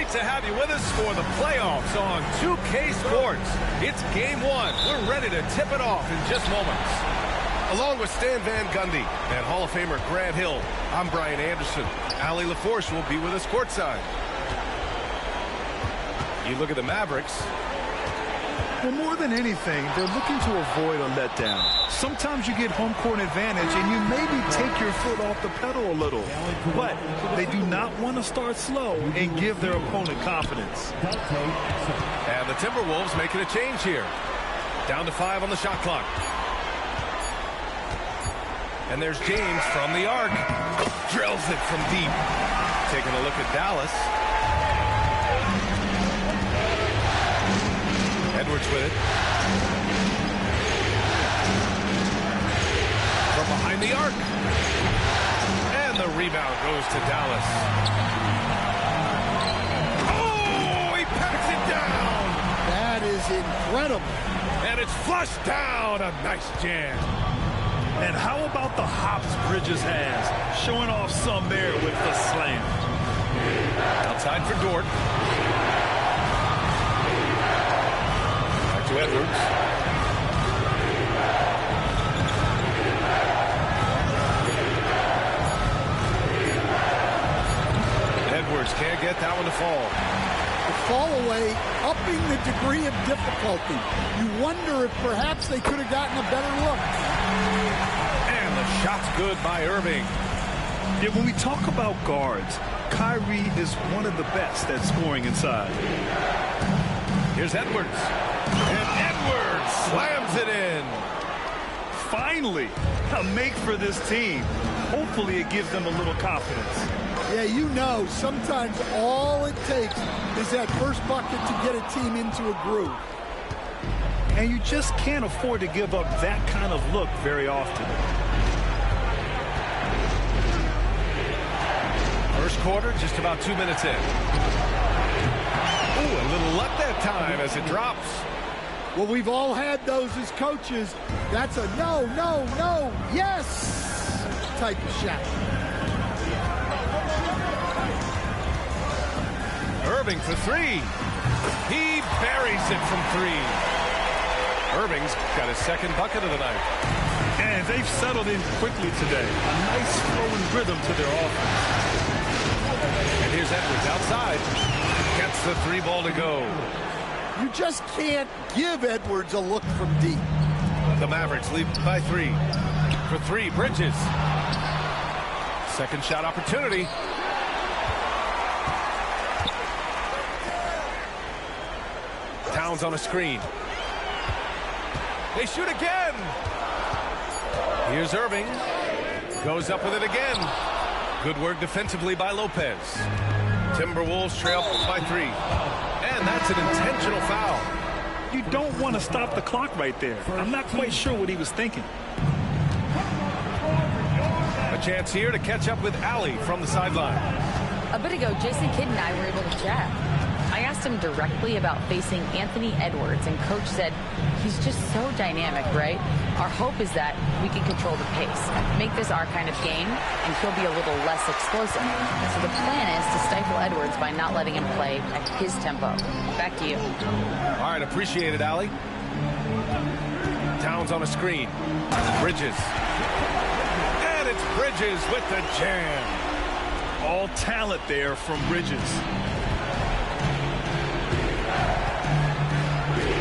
To have you with us for the playoffs on 2K Sports. It's game one. We're ready to tip it off in just moments. Along with Stan Van Gundy and Hall of Famer Grant Hill, I'm Brian Anderson. Ali LaForce will be with us courtside. You look at the Mavericks. Well, more than anything, they're looking to avoid a letdown. Sometimes you get home court advantage and you maybe take your foot off the pedal a little. But they do not want to start slow and give their opponent confidence. And the Timberwolves making a change here. Down to 5 on the shot clock. And there's James from the arc. Drills it from deep. Taking a look at Dallas. Edwards with it. From behind the arc. And the rebound goes to Dallas. Oh, he packs it down. That is incredible. And it's flushed down. A nice jam. And how about the hops Bridges has? Showing off some there with the slam. Outside for Dort. To Edwards. Edwards can't get that one to fall. The fall away, upping the degree of difficulty. You wonder if perhaps they could have gotten a better look. And the shot's good by Irving. Yeah, when we talk about guards, Kyrie is one of the best at scoring inside. Here's Edwards. And Edwards slams it in. Finally, a make for this team. Hopefully it gives them a little confidence. Yeah, you know, sometimes all it takes is that first bucket to get a team into a groove. And you just can't afford to give up that kind of look very often. First quarter, just about 2 minutes in. Ooh, a little luck that time as it drops. Well, we've all had those as coaches. That's a no, no, no, yes type of shot. Irving for three. He buries it from three. Irving's got his second bucket of the night. And they've settled in quickly today. A nice flowing rhythm to their offense. And here's Edwards outside. Gets the three ball to go. You just can't give Edwards a look from deep. The Mavericks lead by three. For three, Bridges. Second shot opportunity. Towns on a screen. They shoot again. Here's Irving. Goes up with it again. Good work defensively by Lopez. Timberwolves trail by three. And that's an intentional foul. You don't want to stop the clock right there. I'm not quite sure what he was thinking. A chance here to catch up with Ali from the sideline. A bit ago, Jason Kidd and I were able to chat. I asked him directly about facing Anthony Edwards, and Coach said he's just so dynamic, right? Our hope is that we can control the pace, make this our kind of game, and he'll be a little less explosive. So the plan is to stifle Edwards by not letting him play at his tempo. Back to you. All right, appreciate it, Allie. Towns on a screen. Bridges. And it's Bridges with the jam. All talent there from Bridges.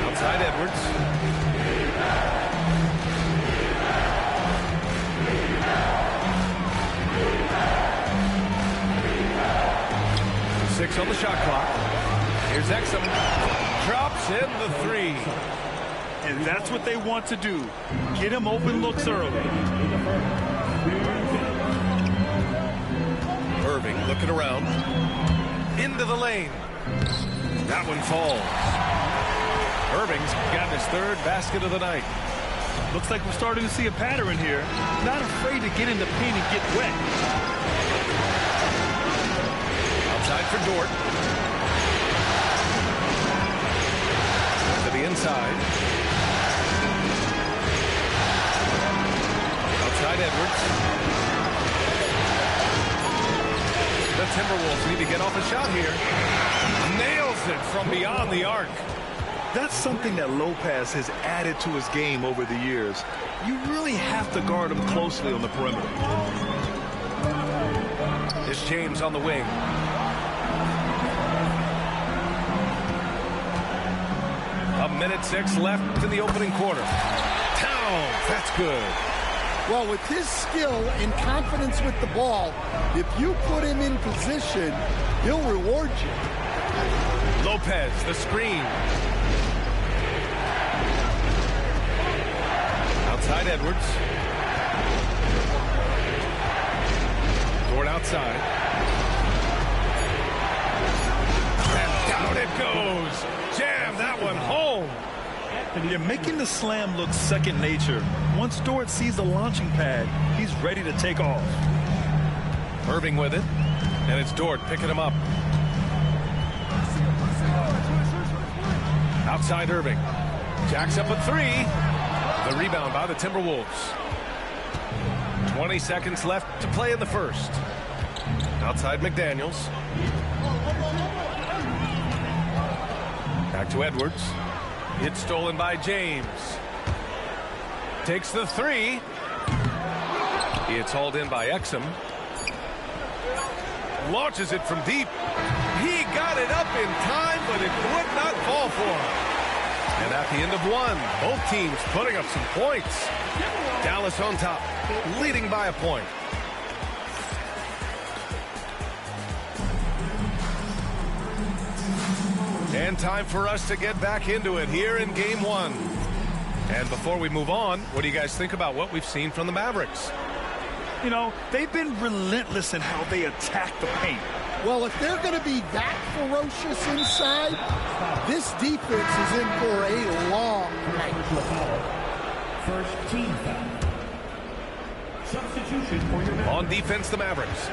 Outside Edwards. Six on the shot clock. Here's Exum. Drops in the three. And that's what they want to do. Get him open looks early. Irving looking around. Into the lane. That one falls. Irving's got his third basket of the night. Looks like we're starting to see a pattern here. Not afraid to get in the paint and get wet. Outside for Dort. To the inside. Outside Edwards. The Timberwolves need to get off a shot here. Nails it from beyond the arc. That's something that Lopez has added to his game over the years. You really have to guard him closely on the perimeter. It's James on the wing. A minute 6 left in the opening quarter. Towns, that's good. Well, with his skill and confidence with the ball, if you put him in position, he'll reward you. Lopez, the screen. Outside Edwards. Dort outside. And down it goes. Jam that one home. You're making the slam look second nature. Once Dort sees the launching pad, he's ready to take off. Irving with it. And it's Dort picking him up. Outside Irving. Jacks up a three. The rebound by the Timberwolves. 20 seconds left to play in the first. Outside McDaniels. Back to Edwards. It's stolen by James. Takes the three. It's hauled in by Exum. Launches it from deep. He got it up in time, but it would not fall for him. And at the end of one, both teams putting up some points. Dallas on top, leading by a point. And time for us to get back into it here in game one. And before we move on, what do you guys think about what we've seen from the Mavericks? You know, they've been relentless in how they attack the paint. Well, if they're going to be that ferocious inside, this defense is in for a long night. First team foul. Substitution for your Mavericks. On defense, the Mavericks.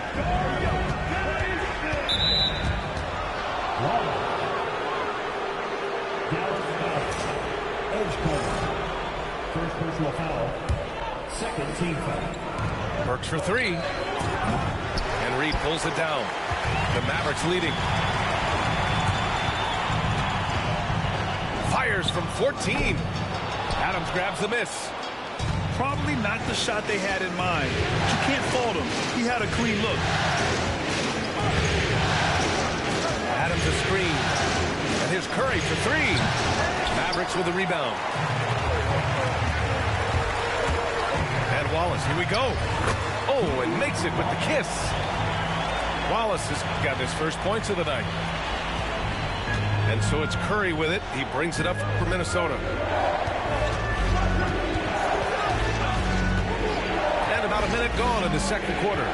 Edge cover. First personal foul. Second team foul. Burks for three. And Reed pulls it down. The Mavericks leading. Fires from 14. Adams grabs the miss. Probably not the shot they had in mind. But you can't fault him. He had a clean look. Adams a screen. And here's Curry for three. Mavericks with a rebound. And Wallace, here we go. Oh, and makes it with the kiss. Wallace has got his first points of the night. And so it's Curry with it. He brings it up for Minnesota. And about a minute gone in the second quarter.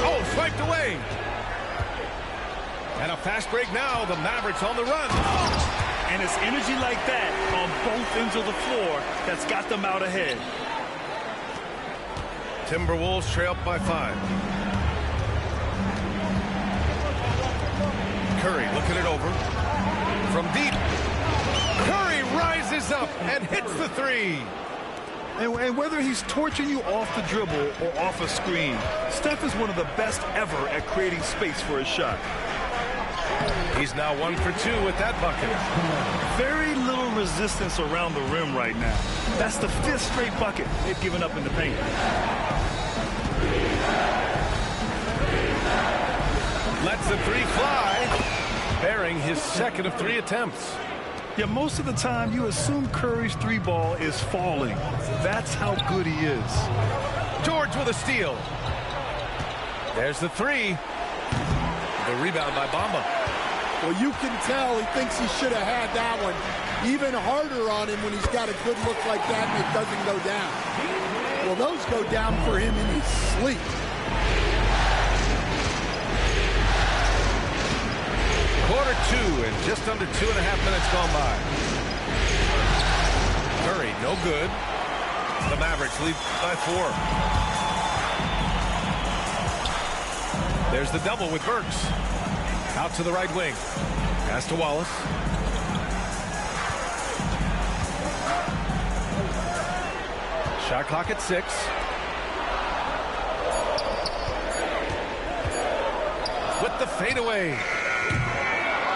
Oh, swiped away. And a fast break now. The Mavericks on the run. And it's energy like that on both ends of the floor that's got them out ahead. Timberwolves trail by 5. Curry looking it over. From deep. Curry rises up and hits the three. And whether he's torching you off the dribble or off a screen, Steph is one of the best ever at creating space for his shot. He's now 1 for 2 with that bucket. Very little resistance around the rim right now. That's the 5th straight bucket they've given up in the paint. Lets the three fly, bearing his 2nd of 3 attempts. Yeah, most of the time you assume Curry's 3 ball is falling. That's how good he is. George with a steal. There's the 3. The rebound by Bamba. Well, you can tell he thinks he should have had that one even harder on him when he's got a good look like that and it doesn't go down. Well, those go down for him in his sleep. Quarter 2 and just under 2.5 minutes gone by. Curry, no good. The Mavericks lead by 4. There's the double with Burks. Out to the right wing. Pass to Wallace. Shot clock at 6. With the fadeaway.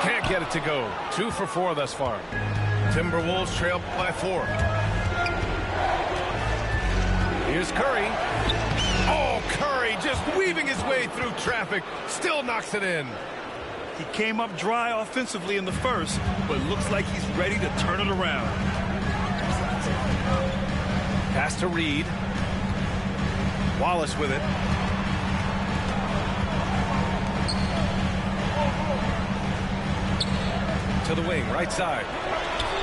Can't get it to go. 2 for 4 thus far. Timberwolves trail by 4. Here's Curry. Oh, Curry just weaving his way through traffic. Still knocks it in. He came up dry offensively in the first, but looks like he's ready to turn it around. Pass to Reed. Wallace with it. To the wing, right side.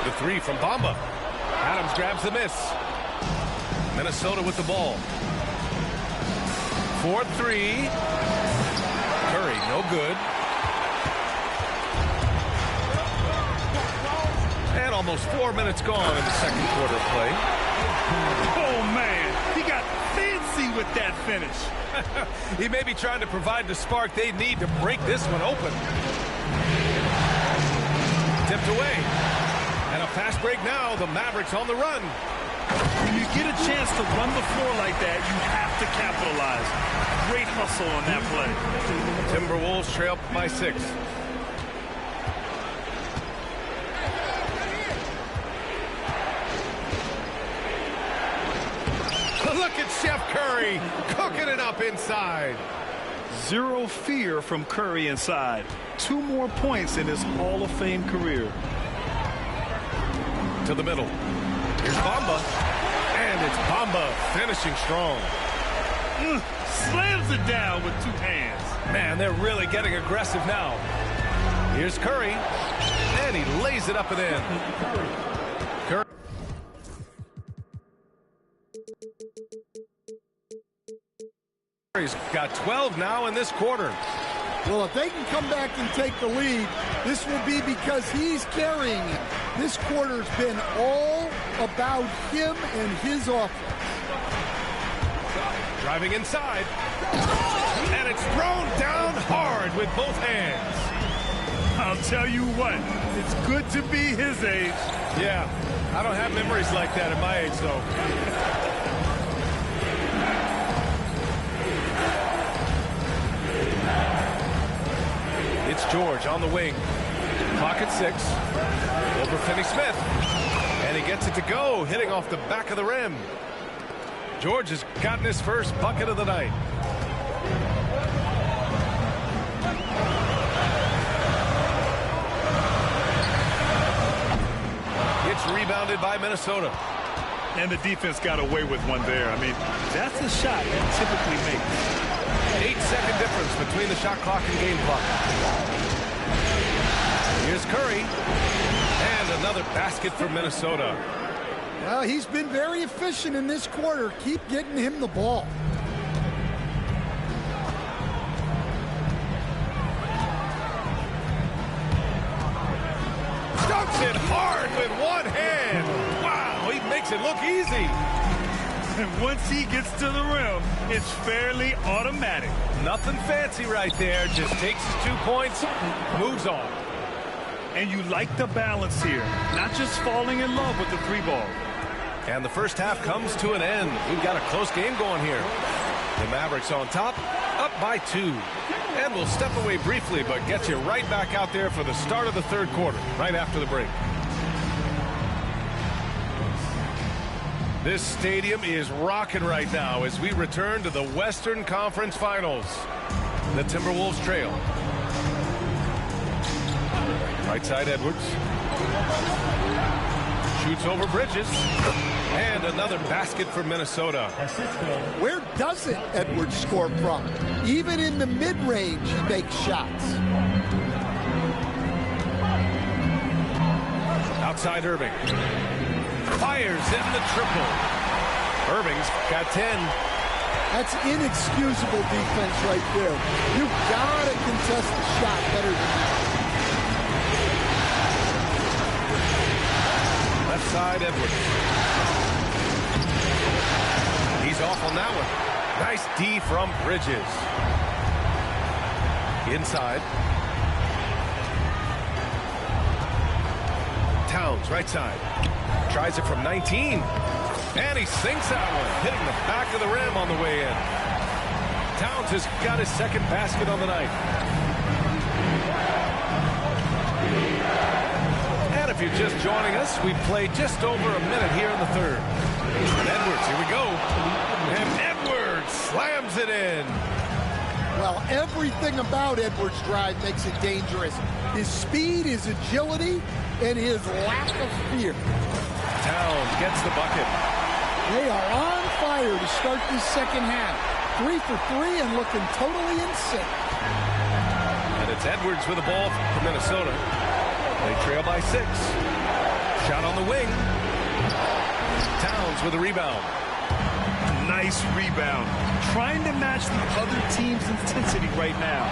The 3 from Bamba. Adams grabs the miss. Minnesota with the ball. 4-3. Curry, no good. And almost 4 minutes gone in the second quarter of play. Oh, man, he got fancy with that finish. He may be trying to provide the spark they need to break this one open. Tipped away. And a fast break now. The Mavericks on the run. When you get a chance to run the floor like that, you have to capitalize. Great hustle on that play. Timberwolves trail by 6. Look at Chef Curry cooking it up inside. Zero fear from Curry inside. 2 more points in his Hall of Fame career. To the middle. Here's Bamba. And it's Bamba finishing strong. Slams it down with 2 hands. Man, they're really getting aggressive now. Here's Curry. And he lays it up and in. Curry. Curry's got 12 now in this quarter. Well, if they can come back and take the lead, this will be because he's carrying it. This quarter's been all about him and his offense. Driving inside. And it's thrown down hard with both hands. I'll tell you what, it's good to be his age. Yeah, I don't have memories like that at my age, though. It's George on the wing. Clock at 6. Over Finney-Smith. And he gets it to go, hitting off the back of the rim. George has gotten his first bucket of the night. It's rebounded by Minnesota. And the defense got away with one there. I mean, that's a shot you typically make. 8-second difference between the shot clock and game clock. Here's Curry. And another basket for Minnesota. Well, he's been very efficient in this quarter. Keep getting him the ball. Dunks it hard with one hand. Wow, he makes it look easy. And once he gets to the rim, it's fairly automatic. Nothing fancy right there. Just takes his 2 points, moves on. And you like the balance here, not just falling in love with the three ball. And the first half comes to an end. We've got a close game going here. The Mavericks on top, up by 2. And we'll step away briefly, but get you right back out there for the start of the third quarter, right after the break. This stadium is rocking right now as we return to the Western Conference Finals. The Timberwolves trail. Right side Edwards. Shoots over Bridges. And another basket for Minnesota. Where doesn't Edwards score from? Even in the mid-range, he makes shots. Outside Irving. Fires in the triple. Irving's got 10. That's inexcusable defense right there. You've got to contest the shot better than that. Left side Edwards. He's off on that one. Nice D from Bridges. Inside. Towns, right side. Tries it from 19. And he sinks that one, hitting the back of the rim on the way in. Towns has got his second basket on the night. And if you're just joining us, we played just over a minute here in the third. And Edwards, here we go. And Edwards slams it in. Well, everything about Edwards' drive makes it dangerous. His speed, his agility, and his lack of fear. Towns gets the bucket. They are on fire to start this second half. 3 for 3 and looking totally in sync. And it's Edwards with the ball for Minnesota. They trail by 6. Shot on the wing. Towns with a rebound. Nice rebound. Trying to match the other team's intensity right now.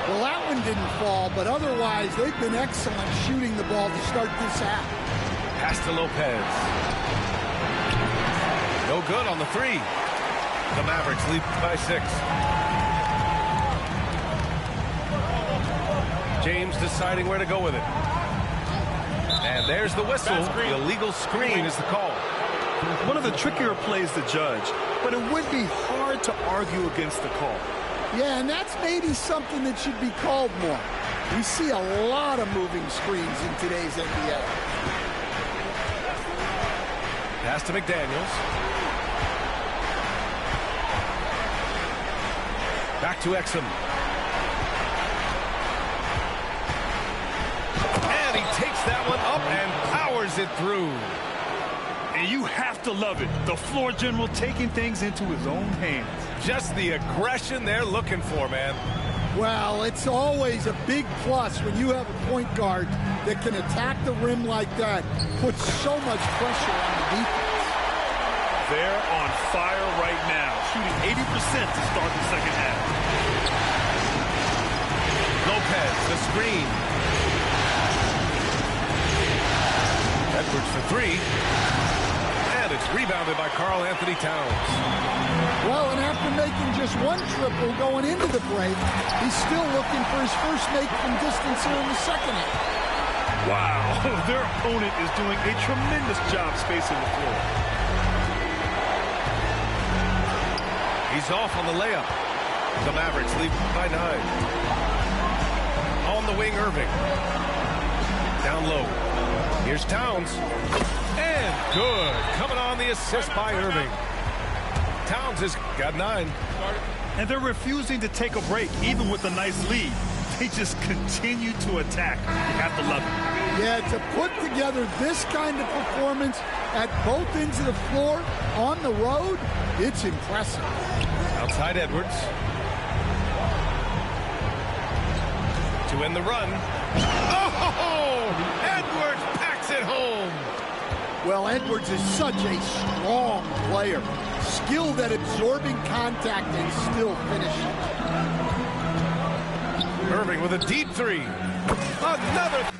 Well, that one didn't fall, but otherwise they've been excellent shooting the ball to start this half. Pass to Lopez. No good on the 3. The Mavericks lead by 6. James deciding where to go with it. And there's the whistle. The illegal screen is the call. One of the trickier plays to judge, but it would be hard to argue against the call. Yeah, and that's maybe something that should be called more. We see a lot of moving screens in today's NBA. Pass to McDaniels. Back to Exum. And he takes that one up and powers it through. And you have to love it. The floor general taking things into his own hands. Just the aggression they're looking for, man. Well, it's always a big plus when you have a point guard that can attack the rim like that, puts so much pressure on the defense. They're on fire right now, shooting 80% to start the second half. Lopez, the screen. Edwards for 3. And it's rebounded by Karl Anthony Towns. Well, and after making just one triple going into the break, he's still looking for his first make from distance here in the second half. Wow, their opponent is doing a tremendous job spacing the floor. He's off on the layup. The Mavericks lead by 9. On the wing, Irving. Down low. Here's Towns. And good. Coming on the assist by Irving. Towns has got 9. And they're refusing to take a break, even with a nice lead. They just continue to attack. You have to love it. Yeah, to put together this kind of performance at both ends of the floor on the road, it's impressive. Outside Edwards. To end the run. Oh! Edwards packs it home. Well, Edwards is such a strong player. Skilled at absorbing contact and still finishing. Irving with a deep 3. Another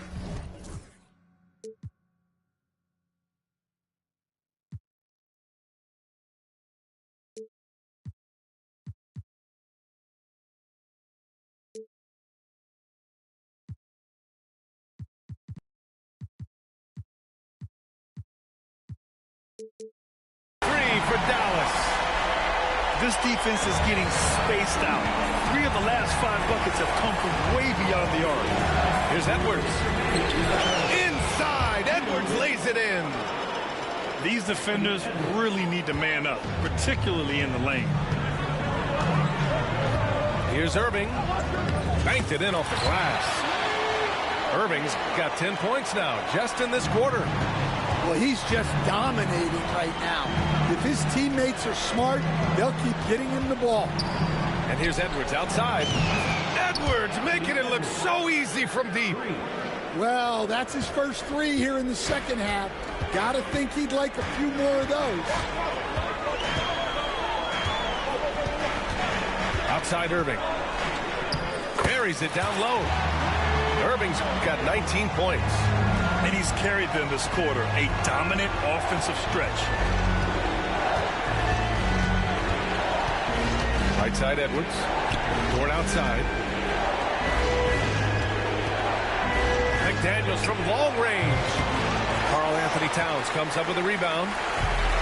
This defense is getting spaced out. 3 of the last 5 buckets have come from way beyond the arc. Here's Edwards. Inside, Edwards lays it in. These defenders really need to man up, particularly in the lane. Here's Irving. Banked it in off the glass. Irving's got 10 points now, just in this quarter. Well, he's just dominating right now. If his teammates are smart, they'll keep getting him the ball. And here's Edwards outside. Edwards making it look so easy from deep. Well, that's his first 3 here in the second half. Gotta think he'd like a few more of those. Outside Irving. Buries it down low. Irving's got 19 points. And he's carried them this quarter, a dominant offensive stretch. Right side Edwards. Toward outside. McDaniels from long range. Karl Anthony Towns comes up with a rebound.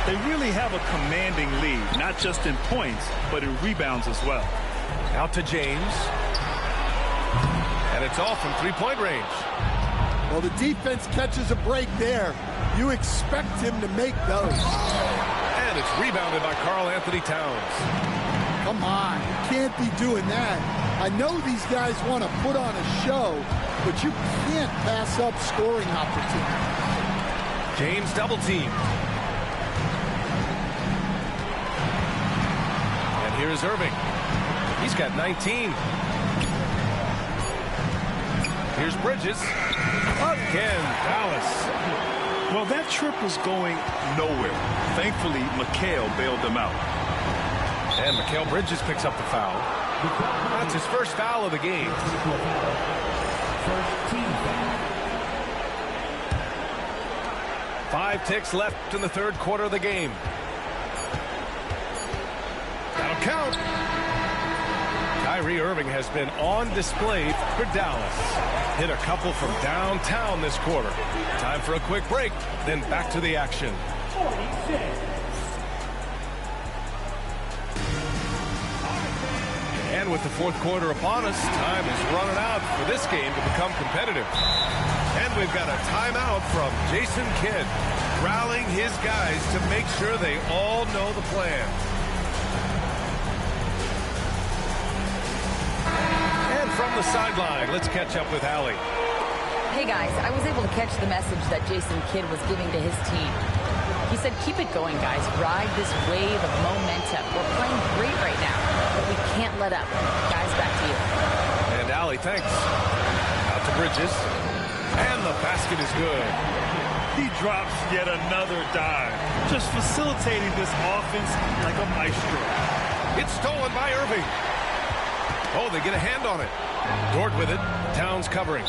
They really have a commanding lead, not just in points, but in rebounds as well. Out to James. And it's off from three-point range. Well, the defense catches a break there. You expect him to make those. And it's rebounded by Karl Anthony Towns. Come on, you can't be doing that. I know these guys want to put on a show, but you can't pass up scoring opportunities. James double team. And here's Irving. He's got 19. Here's Bridges. Again, Dallas. Well, that trip was going nowhere. Thankfully, McHale bailed them out. And Mikal Bridges picks up the foul. That's his first foul of the game. First team foul. 5 ticks left in the third quarter of the game. That'll count. Kyrie Irving has been on display for Dallas. Hit a couple from downtown this quarter. Time for a quick break, then back to the action. 46. And with the fourth quarter upon us, time is running out for this game to become competitive. And we've got a timeout from Jason Kidd, rallying his guys to make sure they all know the plan. And from the sideline, let's catch up with Allie. Hey guys, I was able to catch the message that Jason Kidd was giving to his team. He said, keep it going, guys. Ride this wave of momentum. We're playing great right now, but we can't let up. Guys, back to you. And Allie, thanks. Out to Bridges. And the basket is good. He drops yet another dive, just facilitating this offense like a maestro. It's stolen by Irving. Oh, they get a hand on it. Dort with it. Towns covering.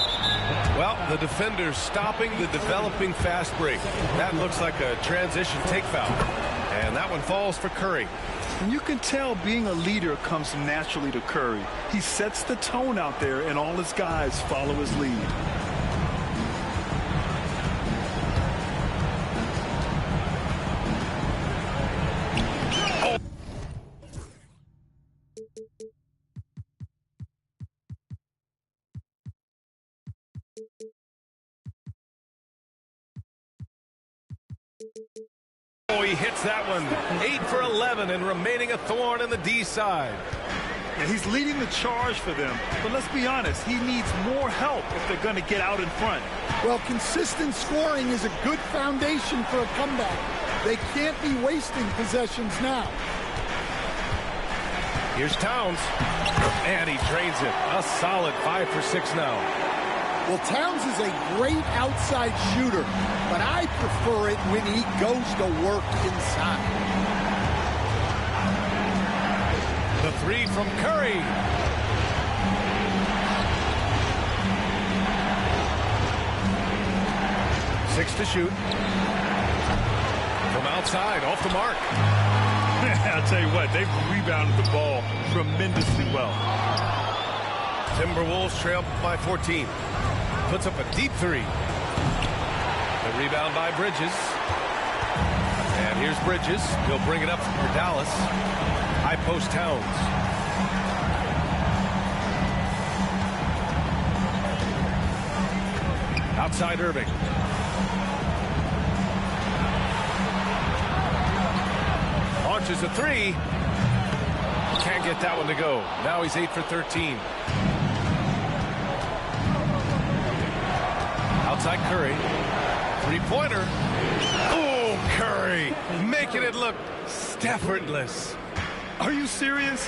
Well, the defender's stopping the developing fast break. That looks like a transition take foul. And that one falls for Curry. And you can tell being a leader comes naturally to Curry. He sets the tone out there, and all his guys follow his lead. Oh, he hits that one. 8 for 11 and remaining a thorn in the D side. And he's leading the charge for them. But let's be honest, he needs more help if they're going to get out in front. Well, consistent scoring is a good foundation for a comeback. They can't be wasting possessions now. Here's Towns. And he drains it. A solid 5 for 6 now. Well, Towns is a great outside shooter, but I prefer it when he goes to work inside. The 3 from Curry. Six to shoot. From outside, off the mark. I'll tell you what, they've rebounded the ball tremendously well. Timberwolves trail by 14. Puts up a deep 3. The rebound by Bridges. And here's Bridges. He'll bring it up for Dallas. High post Towns. Outside Irving. Launches a three. Can't get that one to go. Now he's 8 for 13. Outside Curry. Three-pointer. Oh, Curry. Making it look effortless. Are you serious?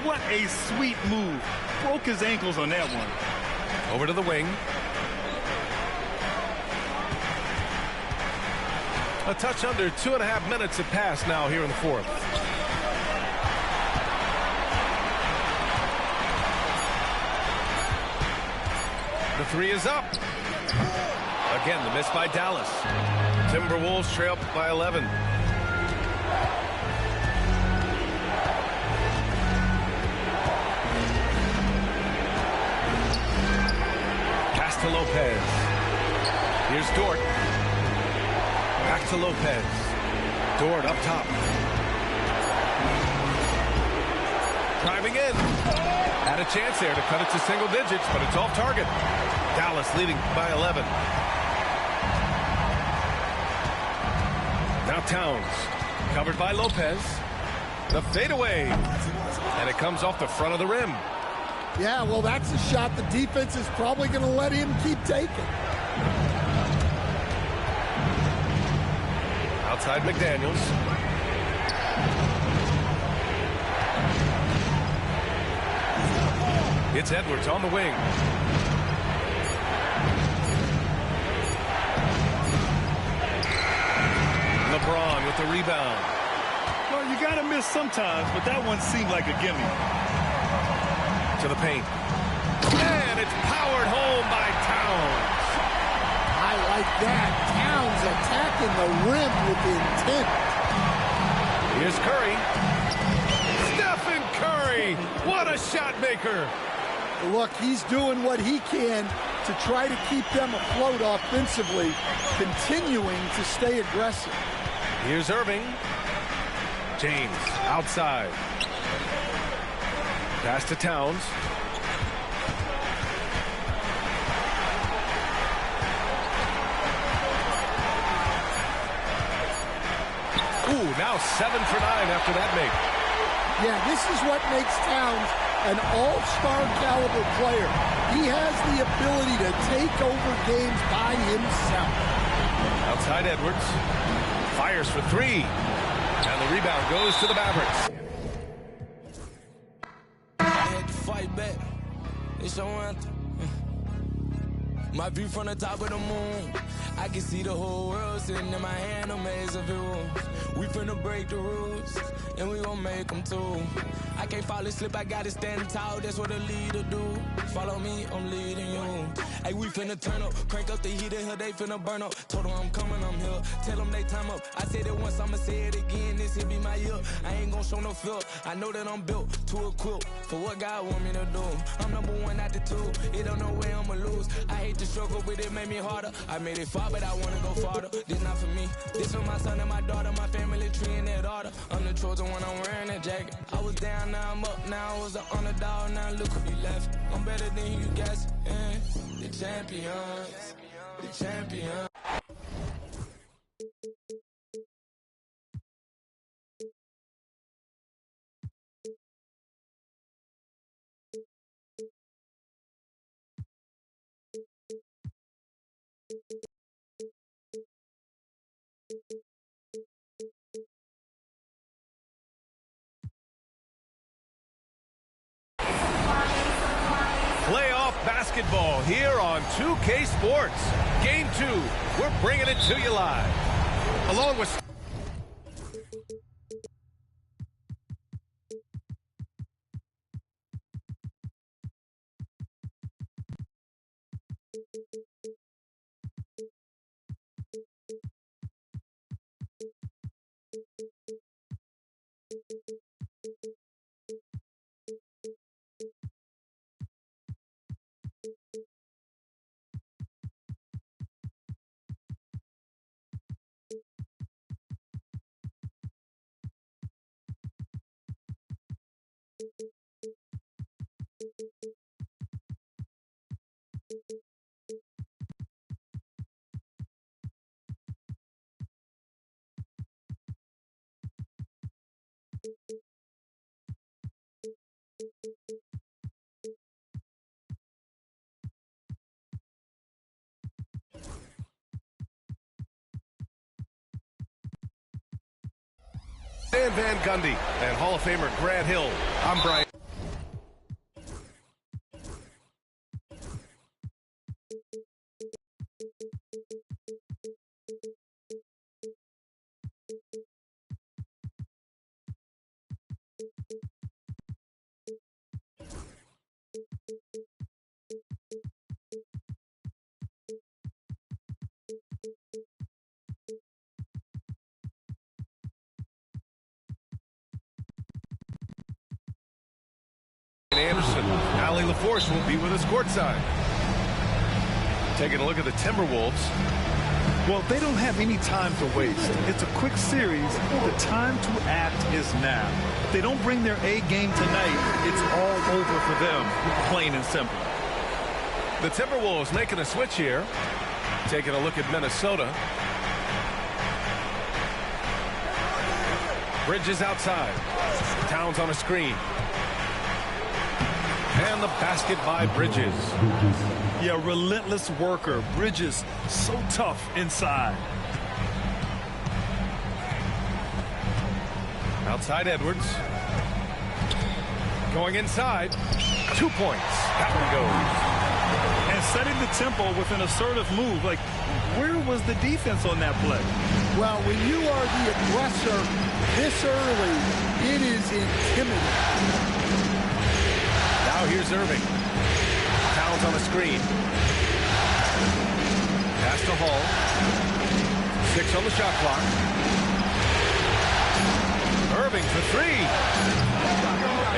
What a sweet move. Broke his ankles on that one. Over to the wing. A touch under 2.5 minutes have passed now here in the fourth. The three is up. Again, the miss by Dallas. Timberwolves trail by 11. Pass to Lopez. Here's Dort. Back to Lopez. Dort up top. Driving in. Had a chance there to cut it to single digits, but it's off target. Dallas leading by 11. Now Towns. Covered by Lopez. The fadeaway. And it comes off the front of the rim. Yeah, well, that's a shot the defense is probably going to let him keep taking. Outside McDaniels. It's Edwards on the wing. LeBron with the rebound. Well, you got to miss sometimes, but that one seemed like a gimme. To the paint. And it's powered home by Towns. I like that. Towns attacking the rim with intent. Here's Curry. Stephen Curry. What a shot maker. Look, he's doing what he can to try to keep them afloat offensively, continuing to stay aggressive. Here's Irving. James outside. Pass to Towns. Ooh, now 7 for 9 after that make. Yeah, this is what makes Towns an all-star caliber player. He has the ability to take over games by himself. Outside Edwards. Fires for three. And the rebound goes to the Mavericks. I had to fight back. It's your anthem. My view from the top of the moon. I can see the whole world sitting in my hand, a maze of rules. We finna break the rules, and we gon' make them too. I can't fall asleep, I gotta stand tall, that's what a leader do. Follow me, I'm leading you. Hey, we finna turn up, crank up the heat in here, they finna burn up. Told them I'm coming, I'm here, tell them they time up. I said it once, I'ma say it again, this here be my year. I ain't gon' show no fear, I know that I'm built to equip for what God want me to do. I'm number one out the two, it don't know where I'ma lose. I hate the struggle, but it made me harder. I made it far, but I wanna go farther. This not for me, this for my son and my daughter, my family tree and their daughter. I'm the chosen one, I'm wearing a jacket. I was down, now I'm up, now I was an underdog, now look who you left. I'm better than you guys, yeah. The champions, the champions. Playoff basketball here on 2K Sports. Game 2, we're bringing it to you live. Along with... Dan Van Gundy and Hall of Famer Grant Hill. I'm Brian. Anderson. Allie LaForce will be with us courtside. Taking a look at the Timberwolves. Well, they don't have any time to waste. It's a quick series. The time to act is now. If they don't bring their A game tonight, it's all over for them, plain and simple. The Timberwolves making a switch here. Taking a look at Minnesota. Bridges outside. Towns on a screen. And the basket by Bridges. Yeah, relentless worker. Bridges, so tough inside. Outside Edwards. Going inside. 2 points. That one goes. And setting the tempo with an assertive move. Like, where was the defense on that play? Well, when you are the aggressor this early, it is intimidating. Now here's Irving. Towns on a screen. Pass to Hall. 6 on the shot clock. Irving for 3.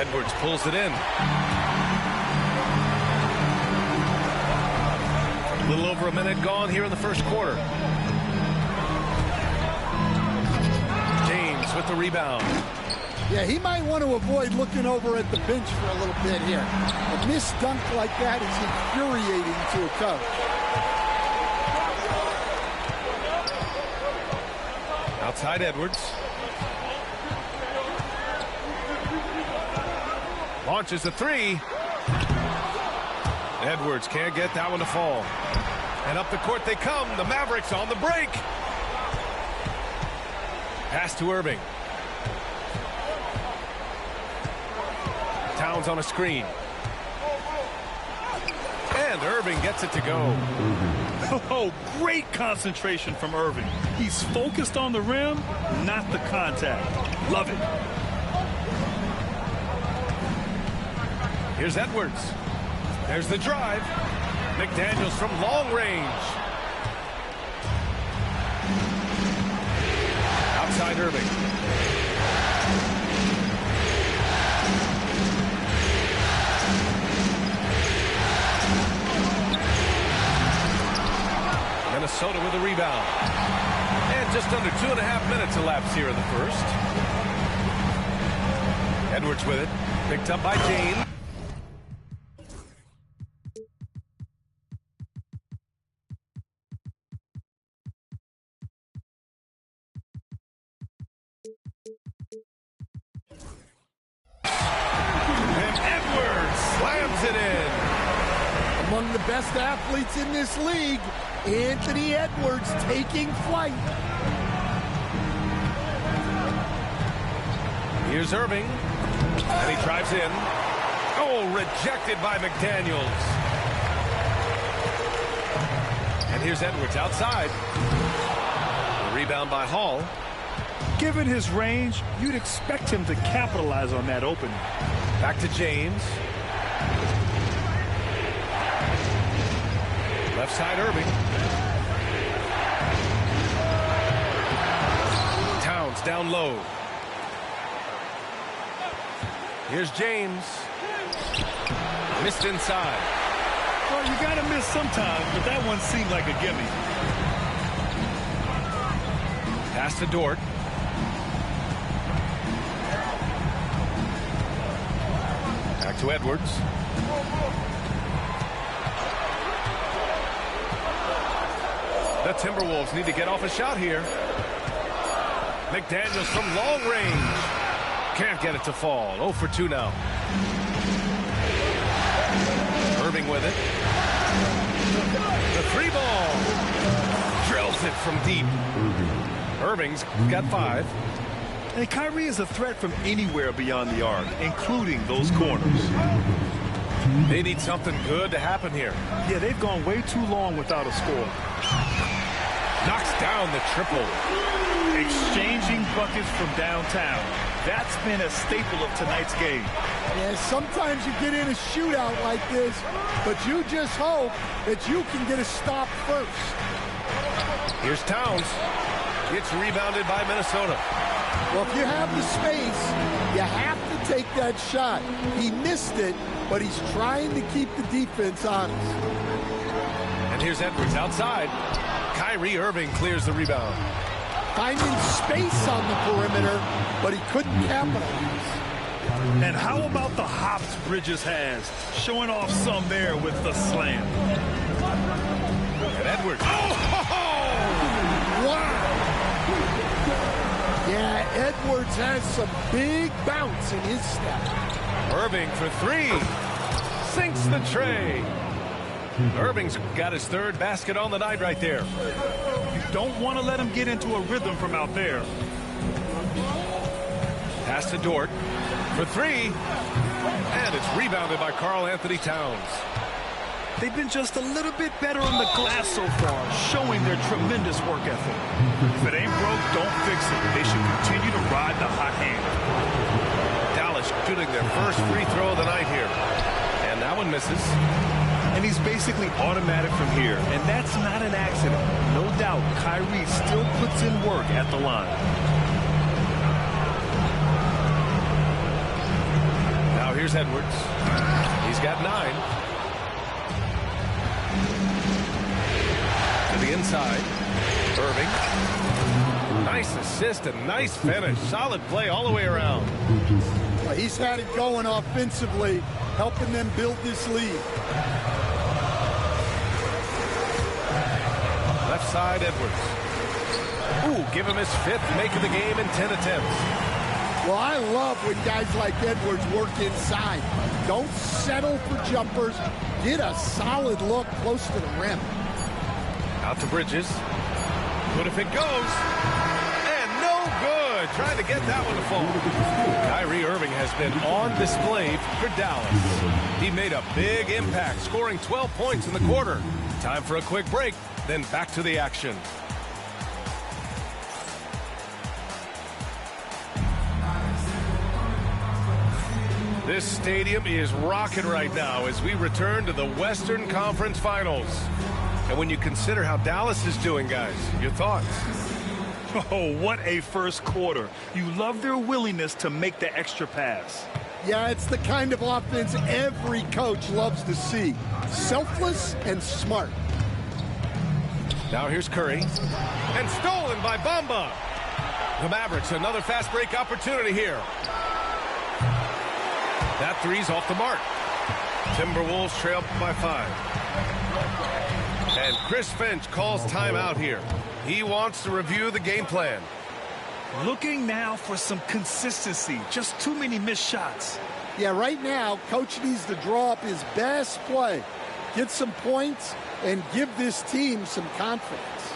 Edwards pulls it in. A little over a minute gone here in the first quarter. James with the rebound. Yeah, he might want to avoid looking over at the bench for a little bit here. A missed dunk like that is infuriating to a coach. Outside Edwards. Launches a 3. Edwards can't get that one to fall. And up the court they come. The Mavericks on the break. Pass to Irving. Towns on a screen. And Irving gets it to go. Oh, great concentration from Irving. He's focused on the rim, not the contact. Love it. Here's Edwards. There's the drive. McDaniels from long range. Outside Irving. Minnesota with a rebound. And just under 2.5 minutes elapsed here in the first. Edwards with it. Picked up by James. And Edwards slams it in. Among the best athletes in this league, Anthony Edwards taking flight. Here's Irving. And he drives in. Oh, rejected by McDaniels. And here's Edwards outside. The rebound by Hall. Given his range, you'd expect him to capitalize on that opening. Back to James. Left side Irving. Towns down low. Here's James. Missed inside. Well, you got to miss sometimes, but that one seemed like a gimme. Pass to Dort. Back to Edwards. The Timberwolves need to get off a shot here. McDaniels from long range. Can't get it to fall. 0 for 2 now. Irving with it. The 3-ball. Drills it from deep. Irving's got 5. And Kyrie is a threat from anywhere beyond the arc, including those corners. They need something good to happen here. Yeah, they've gone way too long without a score. Knocks down the triple. Exchanging buckets from downtown. That's been a staple of tonight's game. Yeah, sometimes you get in a shootout like this, but you just hope that you can get a stop first. Here's Towns. Gets rebounded by Minnesota. Well, if you have the space, you have to take that shot. He missed it, but he's trying to keep the defense honest. And here's Edwards outside. Kyrie Irving clears the rebound. Finding space on the perimeter, but he couldn't capitalize. And how about the hops Bridges has? Showing off some there with the slam. And Edwards. Oh! Wow! Yeah, Edwards has some big bounce in his step. Irving for three. Sinks the tray. Irving's got his third basket on the night right there. You don't want to let him get into a rhythm from out there. Pass to Dort for three. And it's rebounded by Karl Anthony Towns. They've been just a little bit better on the glass so far, showing their tremendous work ethic. If it ain't broke, don't fix it. They should continue to ride the hot hand. Dallas shooting their first free throw of the night here. And that one misses. And he's basically automatic from here, and that's not an accident. No doubt, Kyrie still puts in work at the line. Now here's Edwards. He's got 9. To the inside. Irving. Nice assist and nice finish. Solid play all the way around. Well, he's had it going offensively, helping them build this lead. Left side, Edwards. Ooh, give him his 5th make of the game in 10 attempts. Well, I love when guys like Edwards work inside. Don't settle for jumpers. Get a solid look close to the rim. Out to Bridges. What if it goes? And no good. Trying to get that one to fall. Kyrie Irving has been on display for Dallas. He made a big impact, scoring 12 points in the quarter. Time for a quick break, then back to the action. This stadium is rocking right now as we return to the Western Conference Finals. And when you consider how Dallas is doing, guys, your thoughts? Oh, what a first quarter. You love their willingness to make the extra pass. Yeah, it's the kind of offense every coach loves to see. Selfless and smart. Now here's Curry. And stolen by Bamba. The Mavericks, another fast break opportunity here. That three's off the mark. Timberwolves trail by 5. And Chris Finch calls timeout here. He wants to review the game plan. Looking now for some consistency. Just too many missed shots. Yeah, right now, coach needs to draw up his best play. Get some points and give this team some confidence.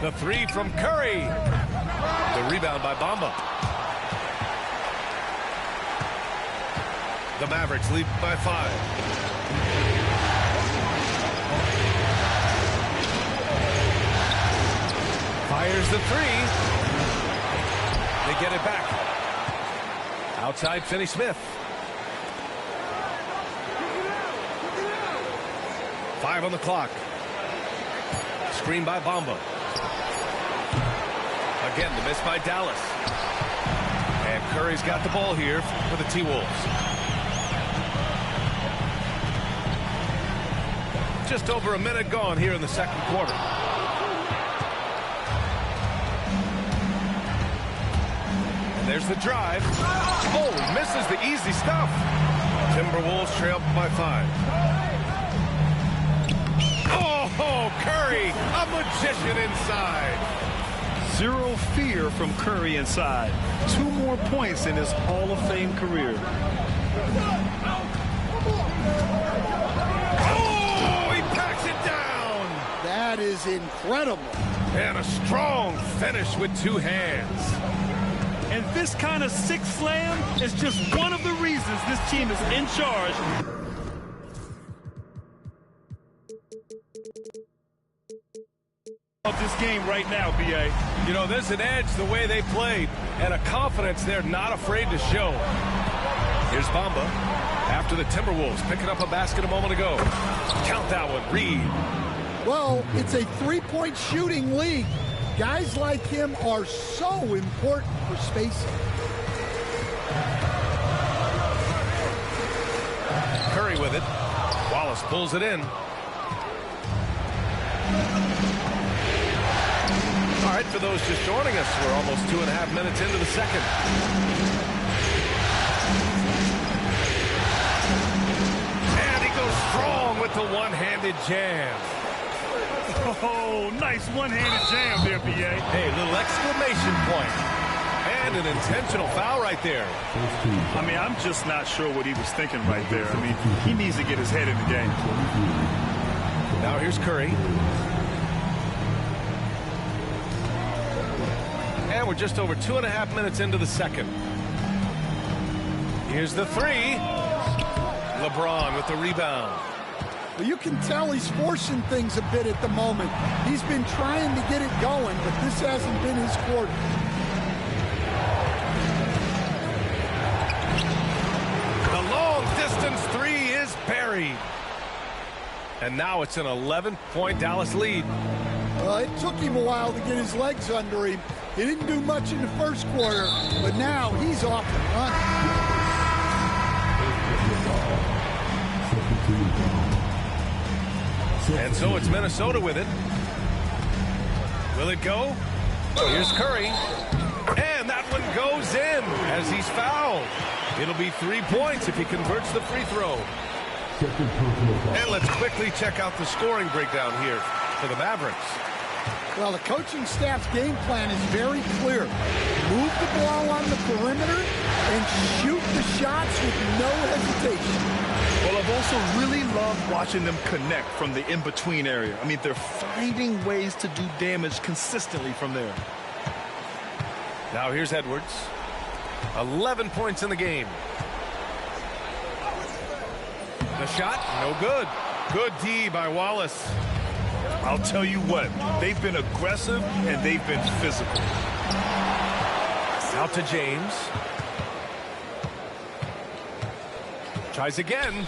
The three from Curry. The rebound by Bamba. The Mavericks lead by 5. Fires the three. They get it back. Outside Finney-Smith. 5 on the clock. Screen by Bamba. Again, the miss by Dallas. And Curry's got the ball here for the T-Wolves. Just over a minute gone here in the second quarter. And there's the drive. Oh, he misses the easy stuff. Timberwolves trail by 5. Oh, Curry, a magician inside. Zero fear from Curry inside. 2 more points in his Hall of Fame career. Oh, he packs it down. That is incredible. And a strong finish with 2 hands. And this kind of sick slam is just one of the reasons this team is in charge. Of this game right now, B.A. You know, there's an edge the way they played and a confidence they're not afraid to show. Here's Bamba after the Timberwolves picking up a basket a moment ago. Count that one, Reed. Well, it's a 3-point shooting league. Guys like him are so important for spacing. Curry with it. Wallace pulls it in. All right, for those just joining us, we're almost 2.5 minutes into the second. And he goes strong with the one-handed jam. Oh, nice one-handed jam there, B.A. Hey, little exclamation point. And an intentional foul right there. I mean, I'm just not sure what he was thinking right there. I mean, he needs to get his head in the game. Now here's Curry. And we're just over 2.5 minutes into the second. Here's the 3. LeBron with the rebound. Well, you can tell he's forcing things a bit at the moment. He's been trying to get it going, but this hasn't been his quarter. The long-distance 3 is buried. And now it's an 11-point Dallas lead. It took him a while to get his legs under him. He didn't do much in the first quarter, but now he's off and running. And so it's Minnesota with it. Will it go? Here's Curry. And that one goes in as he's fouled. It'll be 3 points if he converts the free throw. And let's quickly check out the scoring breakdown here for the Mavericks. Well, the coaching staff's game plan is very clear. Move the ball on the perimeter and shoot the shots with no hesitation. Well, I've also really loved watching them connect from the in-between area. I mean, they're finding ways to do damage consistently from there. Now here's Edwards. 11 points in the game. The shot, no good. Good D by Wallace. I'll tell you what, they've been aggressive and they've been physical. Out to James. Tries again.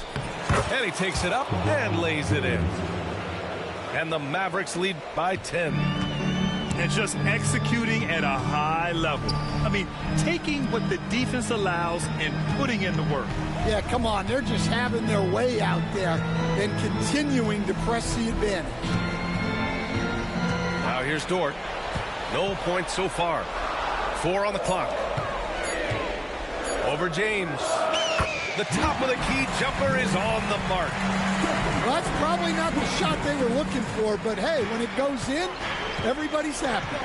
And he takes it up and lays it in. And the Mavericks lead by 10. And just executing at a high level. I mean, taking what the defense allows and putting in the work. Yeah, come on. They're just having their way out there and continuing to press the advantage. Now here's Dort. No points so far. 4 on the clock. Over James. The top of the key jumper is on the mark. Well, that's probably not the shot they were looking for, but hey, when it goes in, everybody's happy.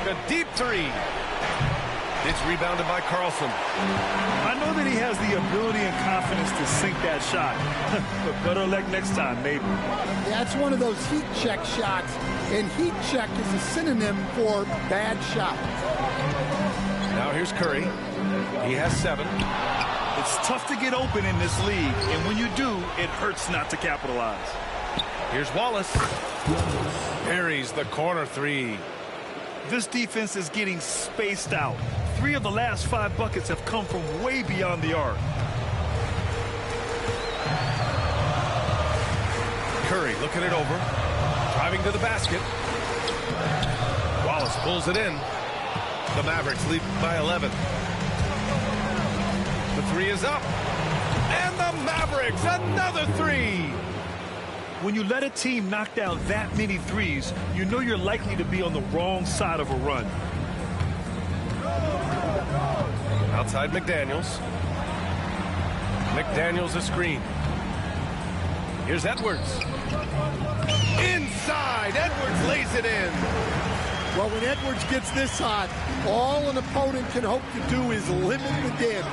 The deep 3. It's rebounded by Carlson. I know that he has the ability and confidence to sink that shot, but better luck next time, maybe. Yeah, it's one of those heat check shots, and heat check is a synonym for bad shot. Now here's Curry. He has 7. It's tough to get open in this league, and when you do, it hurts not to capitalize. Here's Wallace. Buries the corner 3. This defense is getting spaced out. 3 of the last 5 buckets have come from way beyond the arc. Curry looking it over. Driving to the basket. Wallace pulls it in. The Mavericks lead by 11. The 3 is up. And the Mavericks, another 3. When you let a team knock down that many threes, you know you're likely to be on the wrong side of a run. Outside McDaniels. McDaniels a screen. Here's Edwards. Inside, Edwards lays it in. Well, when Edwards gets this hot, all an opponent can hope to do is limit the damage.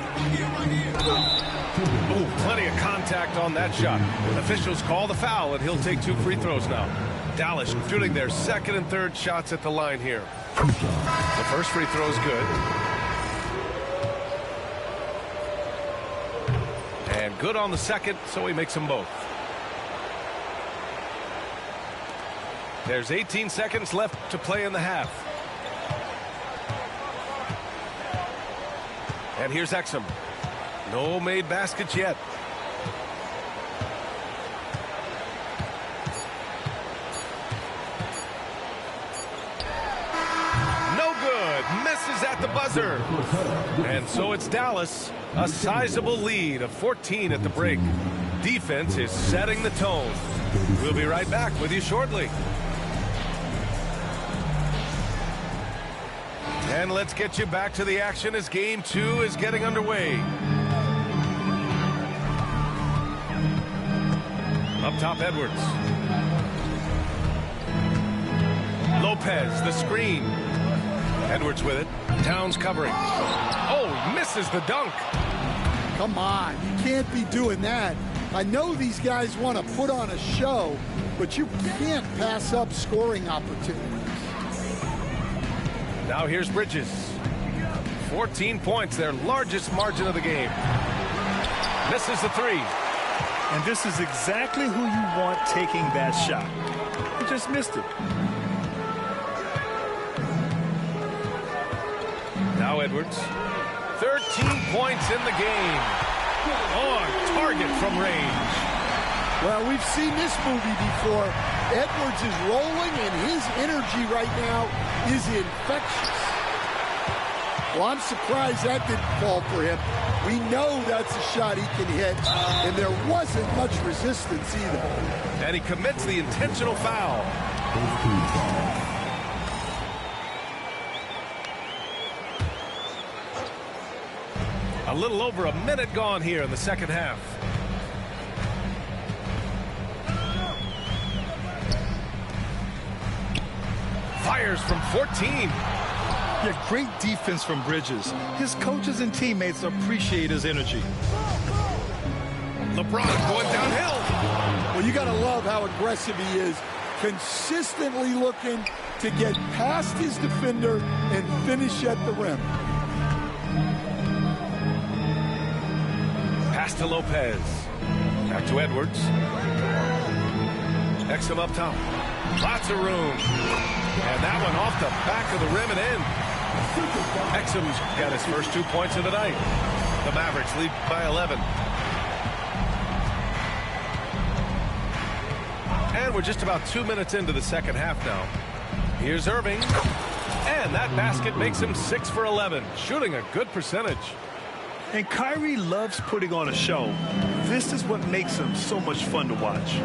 Ooh, plenty of contact on that shot. Officials call the foul, and he'll take 2 free throws now. Dallas shooting their second and third shots at the line here. The first free throw is good. And good on the second, so he makes them both. There's 18 seconds left to play in the half. And here's Exum. No made baskets yet. No good. Misses at the buzzer. And so it's Dallas. A sizable lead of 14 at the break. Defense is setting the tone. We'll be right back with you shortly. And let's get you back to the action as game 2 is getting underway. Up top, Edwards. Lopez, the screen. Edwards with it. Towns covering. Oh, misses the dunk. Come on, you can't be doing that. I know these guys want to put on a show, but you can't pass up scoring opportunities. Now here's Bridges. 14 points, their largest margin of the game. Misses the 3. And this is exactly who you want taking that shot. He just missed it. Now Edwards. 13 points in the game. On target from range. Well, we've seen this movie before. Edwards is rolling, and his energy right now is infectious. Well, I'm surprised that didn't fall for him. We know that's a shot he can hit, and there wasn't much resistance either. And he commits the intentional foul. A little over a minute gone here in the second half. Fires from 14. Yeah, great defense from Bridges. His coaches and teammates appreciate his energy. LeBron going downhill. Well, you got to love how aggressive he is. Consistently looking to get past his defender and finish at the rim. Pass to Lopez. Back to Edwards. Exum up top. Lots of room. And that one off the back of the rim and in. Exum's got his first 2 points of the night. The Mavericks lead by 11. And we're just about 2 minutes into the second half now. Here's Irving. And that basket makes him 6 for 11. Shooting a good percentage. And Kyrie loves putting on a show. This is what makes him so much fun to watch.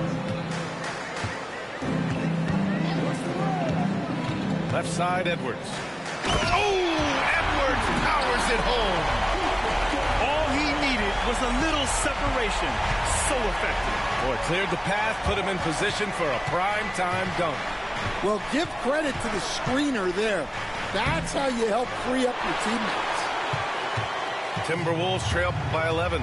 Left side, Edwards. Oh, Edwards powers it home. All he needed was a little separation. So effective. Boy, cleared the path, put him in position for a prime-time dunk. Well, give credit to the screener there. That's how you help free up your teammates. Timberwolves trail by 11.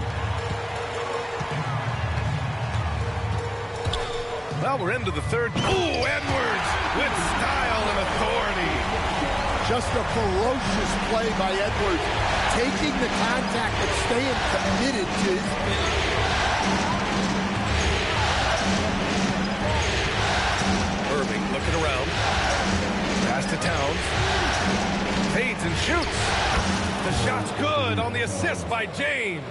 Well, we're into the third. Ooh, Edwards with style and authority. Just a ferocious play by Edwards, taking the contact and staying committed to his finish. Irving looking around. Pass to Towns. Fades and shoots. The shot's good on the assist by James.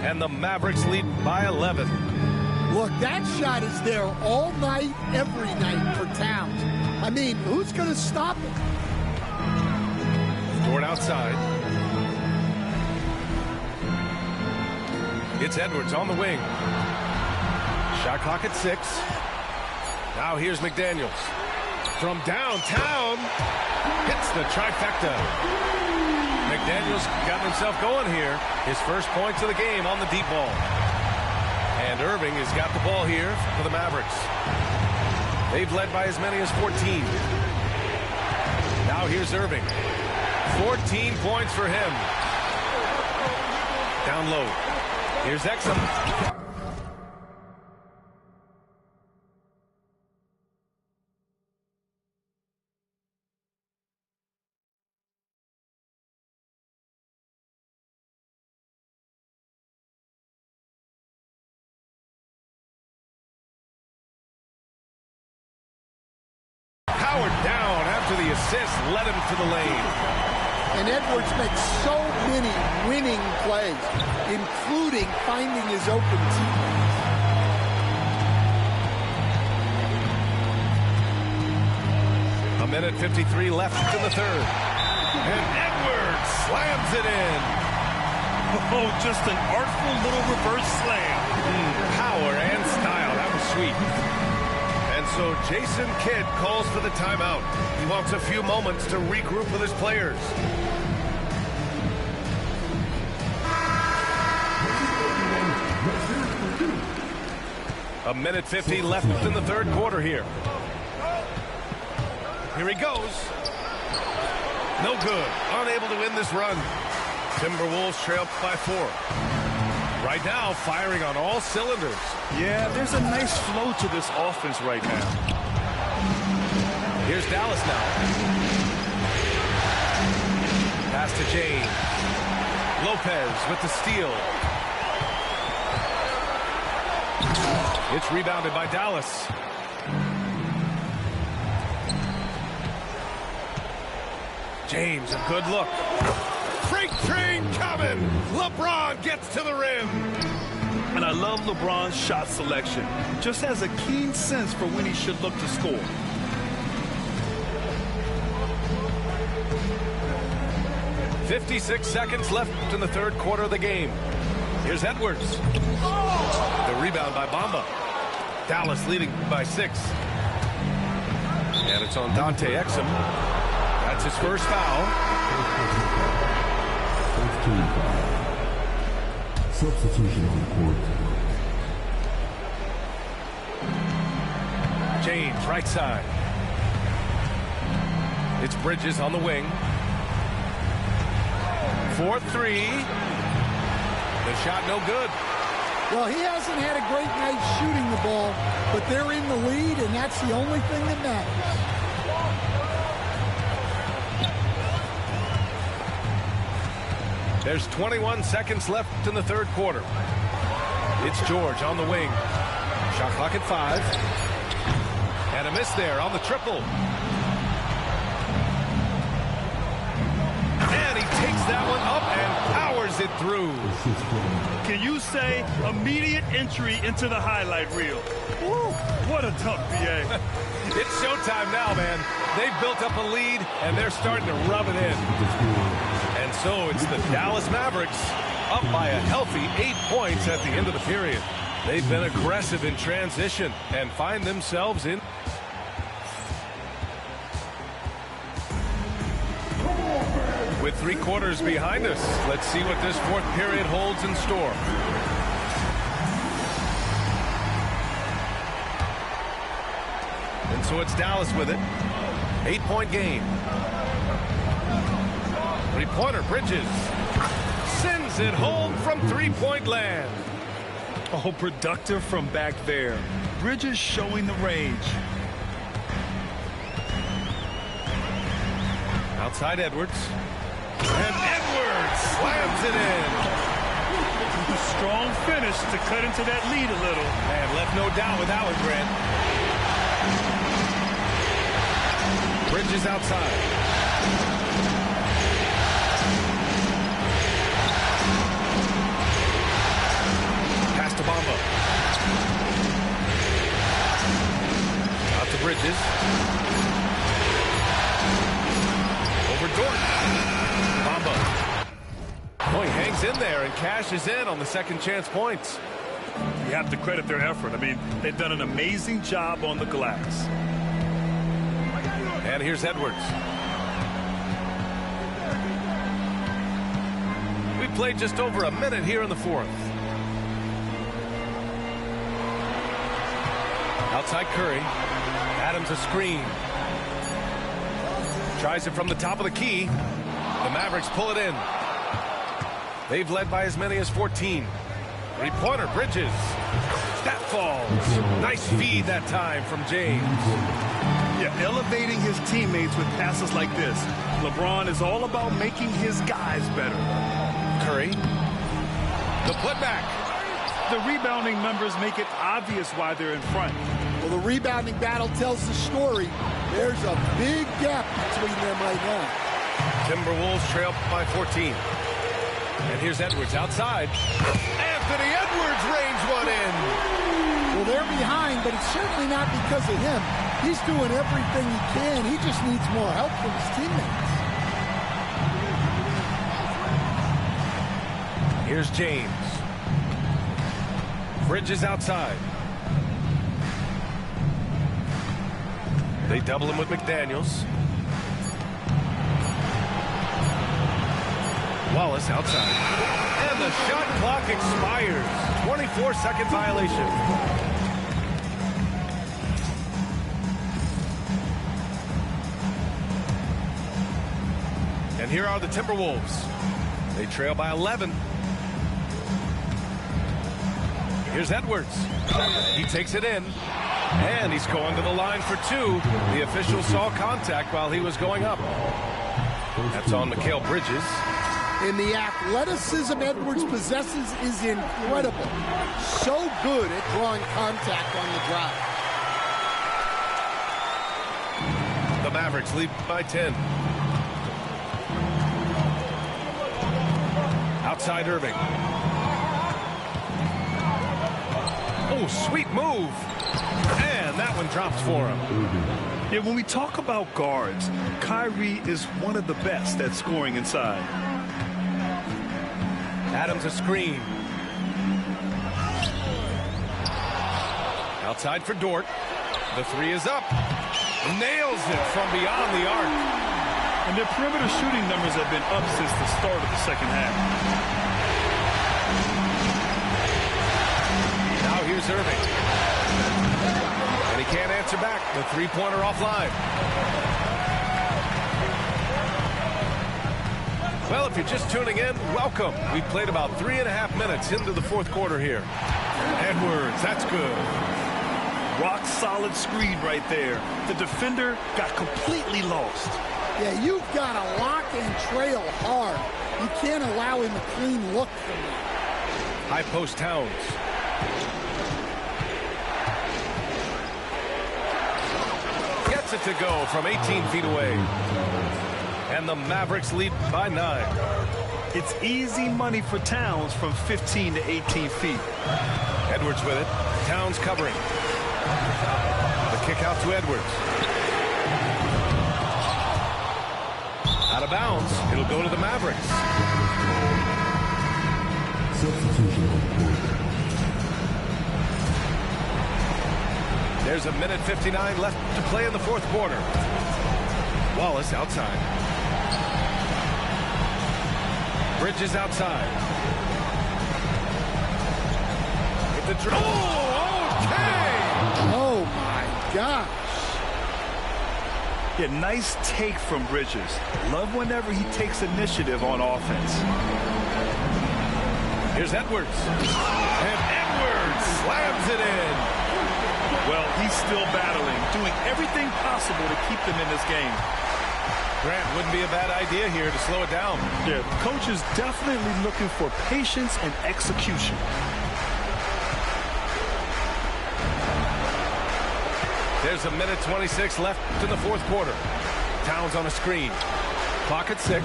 And the Mavericks lead by 11. Look, that shot is there all night, every night for Towns. I mean, who's going to stop it? Dort outside. It's Edwards on the wing. Shot clock at 6. Now here's McDaniels. From downtown. Hits the trifecta. McDaniels got himself going here. His first points of the game on the deep ball. And Irving has got the ball here for the Mavericks. They've led by as many as 14. Now here's Irving. 14 points for him. Down low. Here's Exum. Howard down after the assist led him to the lane. And Edwards makes so many winning plays, including finding his open teammates. A minute 53 left in the third. And Edwards slams it in. Oh, just an artful little reverse slam. Power and style. That was sweet. And so Jason Kidd calls for the timeout. He wants a few moments to regroup with his players. A minute 50 left in the third quarter here. Here he goes. No good. Unable to win this run. Timberwolves trail by 4. Right now, firing on all cylinders. Yeah, there's a nice flow to this offense right now. Here's Dallas now. Pass to James. Lopez with the steal. It's rebounded by Dallas. James, a good look. Freight train coming. LeBron gets to the rim. And I love LeBron's shot selection. Just has a keen sense for when he should look to score. .56 seconds left in the third quarter of the game. Here's Edwards. The rebound by Bamba. Dallas leading by 6. And it's on Dante Exum. That's his first foul. Substitution on the court. James, right side. It's Bridges on the wing. 4-3. The shot no good. Well, he hasn't had a great night shooting the ball, but they're in the lead, and that's the only thing that matters. There's 21 seconds left in the third quarter. It's George on the wing. Shot clock at 5. And a miss there on the triple. And he takes that one up and powers it through. Can you say immediate entry into the highlight reel? Woo, what a tough BA. It's showtime now, man. They've built up a lead, and they're starting to rub it in. And so it's the Dallas Mavericks up by a healthy 8 points at the end of the period. They've been aggressive in transition and find themselves in. With 3 quarters behind us, let's see what this fourth period holds in store. And so it's Dallas with it. 8-point game. 3-pointer, Bridges. Sends it home from 3-point land. Oh, productive from back there. Bridges showing the range. Outside Edwards. And Edwards slams it in. A strong finish to cut into that lead a little. And left no doubt with Howard, Grant. Bridges outside. Pass to Bamba. Out to Bridges. Over Dort. Bamba. Oh, he hangs in there and cashes in on the second chance points. You have to credit their effort. I mean, they've done an amazing job on the glass. And here's Edwards. We played just over a minute here in the fourth. Outside Curry. Adams a screen. Tries it from the top of the key. The Mavericks pull it in. They've led by as many as 14. Three-pointer, Bridges. That falls. Nice feed that time from James. Yeah, elevating his teammates with passes like this. LeBron is all about making his guys better. Curry. The putback. The rebounding members make it obvious why they're in front. Well, the rebounding battle tells the story. There's a big gap between them right now. Timberwolves trail by 14. And here's Edwards outside. Anthony Edwards rains one in. Well, they're behind, but it's certainly not because of him. He's doing everything he can. He just needs more help from his teammates. Here's James. Bridges outside. They double him with McDaniels. Wallace outside. And the shot clock expires. 24-second violation. And here are the Timberwolves. They trail by 11. Here's Edwards. He takes it in. And he's going to the line for two. The official saw contact while he was going up. That's on Mikal Bridges. And the athleticism Edwards possesses is incredible. So good at drawing contact on the drive. The Mavericks lead by 10. Outside Irving. Oh, sweet move. And that one drops for him. Yeah, when we talk about guards, Kyrie is one of the best at scoring inside. Adams a screen. Outside for Dort. The three is up. Nails it from beyond the arc. And their perimeter shooting numbers have been up since the start of the second half. Now here's Irving. And he can't answer back. The three-pointer offline. Well, if you're just tuning in, welcome. We've played about 3.5 minutes into the fourth quarter here. Edwards, that's good. Rock solid screen right there. The defender got completely lost. Yeah, you've got to lock and trail hard. You can't allow him a clean look from that. High post Towns. Gets it to go from 18 feet away. And the Mavericks lead by 9. It's easy money for Towns from 15 to 18 feet. Edwards with it. Towns covering. The kick out to Edwards. Out of bounds. It'll go to the Mavericks. There's 1:59 left to play in the fourth quarter. Wallace outside. Bridges outside. With the draw. Oh, okay! Oh, my gosh. Yeah, nice take from Bridges. Love whenever he takes initiative on offense. Here's Edwards. And Edwards slams it in. Well, he's still battling, doing everything possible to keep them in this game. Grant, wouldn't be a bad idea here to slow it down. Yeah, the coach is definitely looking for patience and execution. There's 1:26 left in the fourth quarter. Towns on a screen. Clock at 6.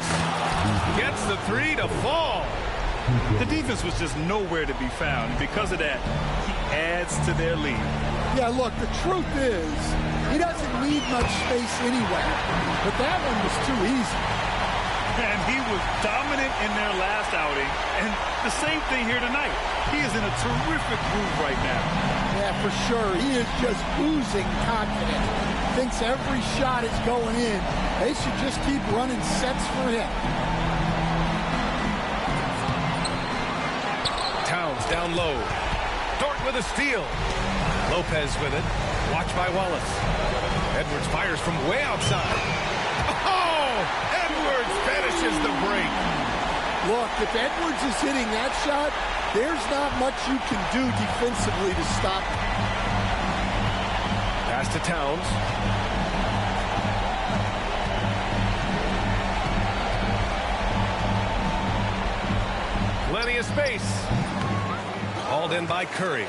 Gets the three to fall. The defense was just nowhere to be found. And because of that, he adds to their lead. Yeah, look, the truth is, he doesn't need much space anyway. But that one was too easy. And he was dominant in their last outing. And the same thing here tonight. He is in a terrific groove right now. Yeah, for sure. He is just oozing confidence. Thinks every shot is going in. They should just keep running sets for him. Towns down low. Dort with a steal. Lopez with it. Watched by Wallace. Edwards fires from way outside. Oh! Edwards finishes the break. Look, if Edwards is hitting that shot, there's not much you can do defensively to stop him. Pass to Towns. Plenty of space. Hauled in by Curry.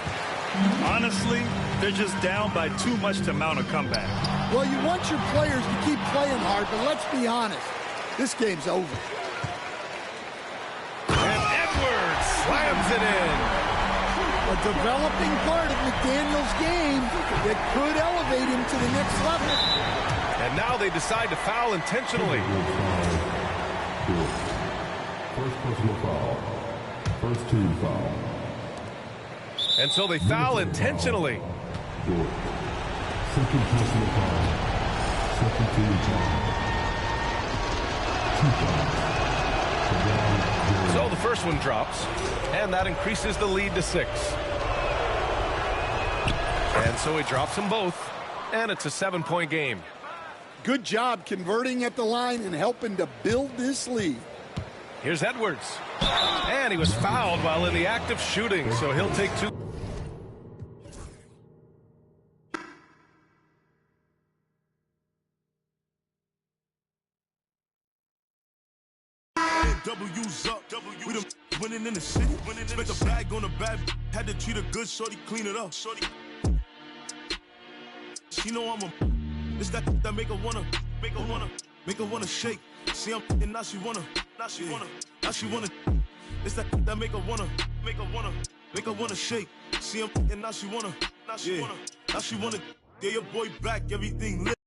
Honestly, they're just down by too much to mount a comeback. Well, you want your players to keep playing hard, but let's be honest. This game's over. And Edwards slams it in. A developing part of McDaniel's game that could elevate him to the next level. And now they decide to foul intentionally. First personal foul. First team foul. And so they foul intentionally. Second personal foul. Second team foul. Two fouls. So the first one drops, and that increases the lead to 6. And so he drops them both, and it's a 7-point game. Good job converting at the line and helping to build this lead. Here's Edwards. And he was fouled while in the act of shooting, so he'll take 2. W's up, we done winning in the city. Spent the bag on the bad, had to treat her good, shorty, clean it up. Shorty, she know I'm a. It's that make her wanna shake. See I'm and now she wanna. It's that make her wanna shake. See I'm and now she wanna. Now she wanna. Yeah, your boy back, everything lit.